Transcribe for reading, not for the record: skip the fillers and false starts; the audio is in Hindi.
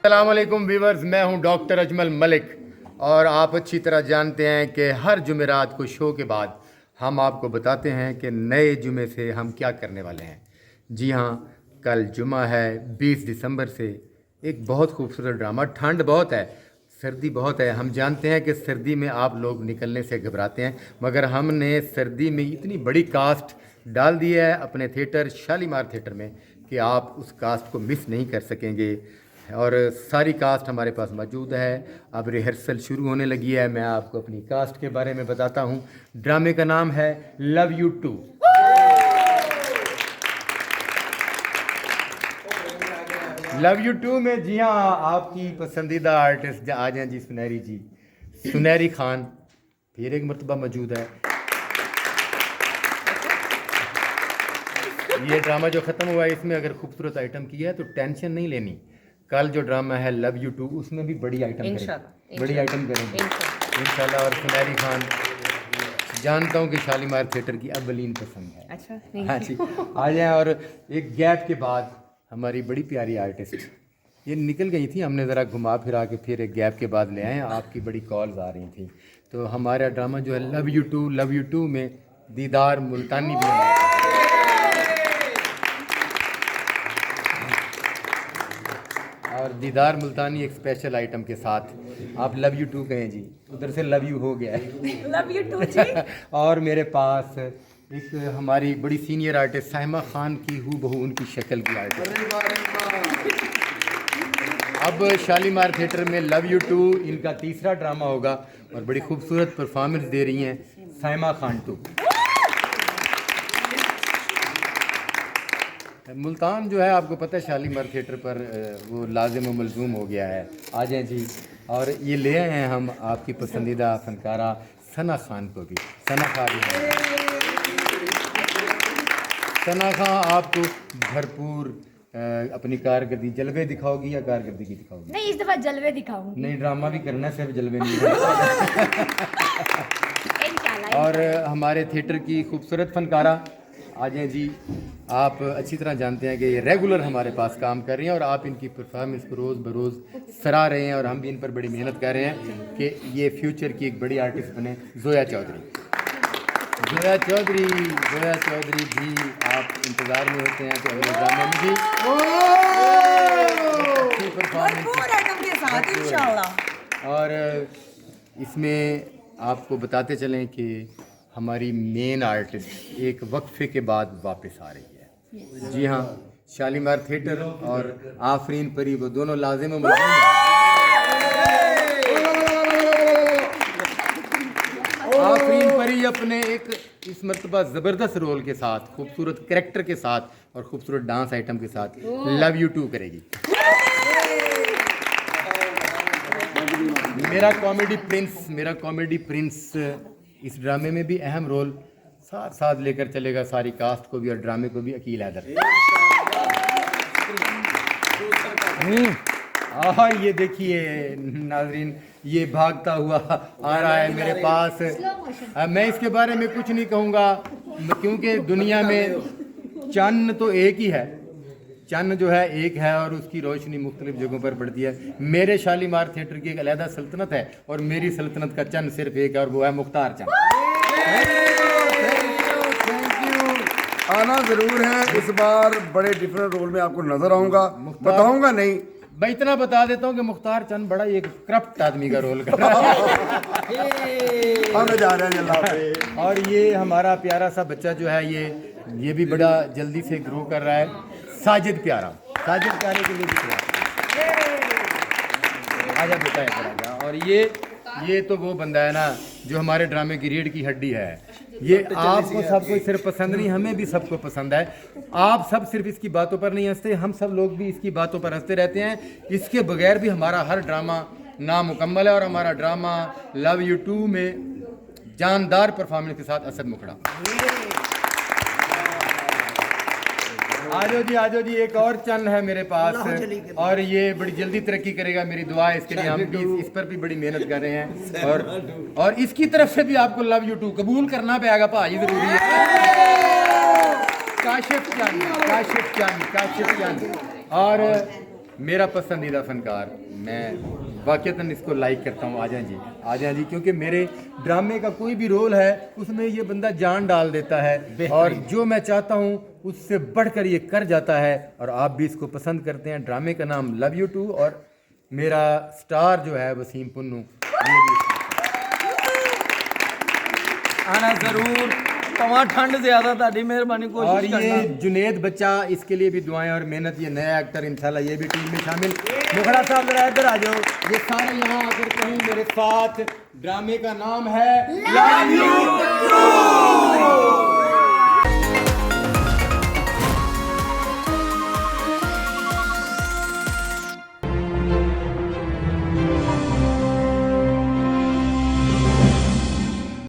अस्सलाम वालेकुम व्यूवर्स, मैं हूं डॉक्टर अजमल मलिक और आप अच्छी तरह जानते हैं कि हर जुमेरात को शो के बाद हम आपको बताते हैं कि नए जुमे से हम क्या करने वाले हैं। जी हाँ, कल जुमा है 20 दिसंबर से एक बहुत खूबसूरत ड्रामा। ठंड बहुत है, सर्दी बहुत है। हम जानते हैं कि सर्दी में आप लोग निकलने से घबराते हैं, मगर हमने सर्दी में इतनी बड़ी कास्ट डाल दी है अपने थिएटर शालीमार थिएटर में कि आप उस कास्ट को मिस नहीं कर सकेंगे। और सारी कास्ट हमारे पास मौजूद है। अब रिहर्सल शुरू होने लगी है। मैं आपको अपनी कास्ट के बारे में बताता हूँ। ड्रामे का नाम है love you too. Love you too में जी हाँ, आपकी पसंदीदा आर्टिस्ट आ जाए जी, सुनहरी जी, सुनहरी खान फिर एक मरतबा मौजूद है। ये ड्रामा जो ख़त्म हुआ है इसमें अगर खूबसूरत आइटम किया है तो टेंशन नहीं लेनी। कल जो ड्रामा है लव यू टू उसमें भी बड़ी आइटम करेंगे, बड़ी आइटम करेंगे इंशाल्लाह। और सुनहरी खान जानता हूँ कि शालीमार थिएटर की अव्वलीन पसंद है। अच्छा, हाँ जी, आ जाएं। और एक गैप के बाद हमारी बड़ी प्यारी आर्टिस्ट ये निकल गई थी, हमने ज़रा घुमा फिरा के फिर एक गैप के बाद ले आए। आपकी बड़ी कॉल्स आ रही थी तो हमारा ड्रामा जो है लव यू टू में दीदार मुल्तानी भी है। और दीदार मुल्तानी एक स्पेशल आइटम के साथ। आप लव यू टू कहें जी, उधर से लव यू हो गया है। लव यू टू जी। और मेरे पास एक हमारी बड़ी सीनियर आर्टिस्ट साहिमा खान की हूबहू उनकी शक्ल की आर्टिस्ट। अब शालीमार थिएटर में लव यू टू इनका तीसरा ड्रामा होगा और बड़ी खूबसूरत परफॉर्मेंस दे रही हैं साहिमा खान टू। मुल्तान जो है आपको पता है शालीमार थिएटर पर वो लाजिम व मलजूम हो गया है। आ जाएं जी। और ये ले आए हैं हम आपकी पसंदीदा फनकारा सना खान को भी। सना खान भी है। सना खान आपको भरपूर अपनी कारकर्दगी जलवे दिखाओगी या कारकर्दगी की दिखाओगी? नहीं, इस दफा जलवे दिखाऊंगी। नहीं, ड्रामा भी करना है, सिर्फ जलवे नहीं। और हमारे थिएटर की खूबसूरत फनकारा आ जाएं जी। आप अच्छी तरह जानते हैं कि ये रेगुलर हमारे पास काम कर रही हैं और आप इनकी परफॉर्मेंस को रोज़ बरोज़ सराह रहे हैं और हम भी इन पर बड़ी मेहनत कर रहे हैं कि ये फ्यूचर की एक बड़ी आर्टिस्ट बने। जोया चौधरी भी आप इंतज़ार में होते हैं कि अगले ड्रामे में भी और इसमें आपको बताते चलें कि हमारी मेन आर्टिस्ट एक वक्फे के बाद वापस आ रही है। जी हाँ, शालीमार थिएटर और आफरीन परी वो दोनों लाजिम मौजूद हैं। आफरीन परी अपने एक इस मरतबा ज़बरदस्त रोल के साथ, खूबसूरत कैरेक्टर के साथ और खूबसूरत डांस आइटम के साथ लव यू टू करेगी। मेरा कॉमेडी प्रिंस इस ड्रामे में भी अहम रोल साथ साथ लेकर चलेगा सारी कास्ट को भी और ड्रामे को भी। अकील हैदर। ये देखिए नाजरीन, ये भागता हुआ आ रहा है मेरे पास। मैं इसके बारे में कुछ नहीं कहूँगा क्योंकि दुनिया में चंद तो एक ही है, चंद जो है एक है और उसकी रोशनी मुख्तलिफ जगहों पर पड़ती है। मेरे शालीमार थिएटर की एक अलहदा सल्तनत है और मेरी सल्तनत का चंद सिर्फ एक है और वो है मुख्तार चंद। Thank you. आना ज़रूर है, इस बार बड़े डिफरेंट रोल में आपको नजर आऊंगा। बताऊंगा नहीं, मैं इतना बता देता हूँ कि मुख्तार चंद बड़ा एक करप्ट आदमी का रोल कर रहा है। हमें जा रहे हैं अल्लाह पे। और ये हमारा प्यारा सा बच्चा जो है ये भी बड़ा जल्दी से ग्रो कर रहा है। साजिद प्यारे के लिए भी आजा बेटा है। और ये तो वो बंदा है ना जो हमारे ड्रामे की रीढ़ की हड्डी है। ये आपको सबको सिर्फ पसंद नहीं, हमें भी सबको पसंद है। आप सब सिर्फ इसकी बातों पर नहीं हंसते, हम सब लोग भी इसकी बातों पर हंसते रहते हैं। इसके बगैर भी हमारा हर ड्रामा नामुकम्मल है और हमारा ड्रामा लव यू टू में जानदार परफॉर्मेंस के साथ असद मुखड़ा। आजो जी एक और चंद है मेरे पास और ये बड़ी जल्दी तरक्की करेगा। मेरी दुआ है इसके लिए। हम भी इस पर भी बड़ी मेहनत कर रहे हैं और इसकी तरफ से भी आपको लव यू टू कबूल करना पड़ेगा भाई, जरूरी है। काशिफ चंद और मेरा पसंदीदा फनकार, मैं वाकईतन इसको लाइक करता हूँ। आ जाएं जी, क्योंकि मेरे ड्रामे का कोई भी रोल है उसमें ये बंदा जान डाल देता है और जो मैं चाहता हूँ उससे बढ़कर ये कर जाता है, और आप भी इसको पसंद करते हैं। ड्रामे का नाम लव यू टू, और मेरा स्टार जो है वसीम पुन्नू, ये भी आना जरूर। तवा ठंड ज्यादा ताड़ी मेहरबानी और कोशिश ये करना। जुनेद बच्चा, इसके लिए भी दुआएं और मेहनत। ये नया एक्टर इंशाल्लाह ये भी टीम में शामिल। मुखड़ा साहब जरा इधर आ जाओ। ये सारे यहाँ आकर कहीं मेरे साथ। ड्रामे का नाम है लव यू।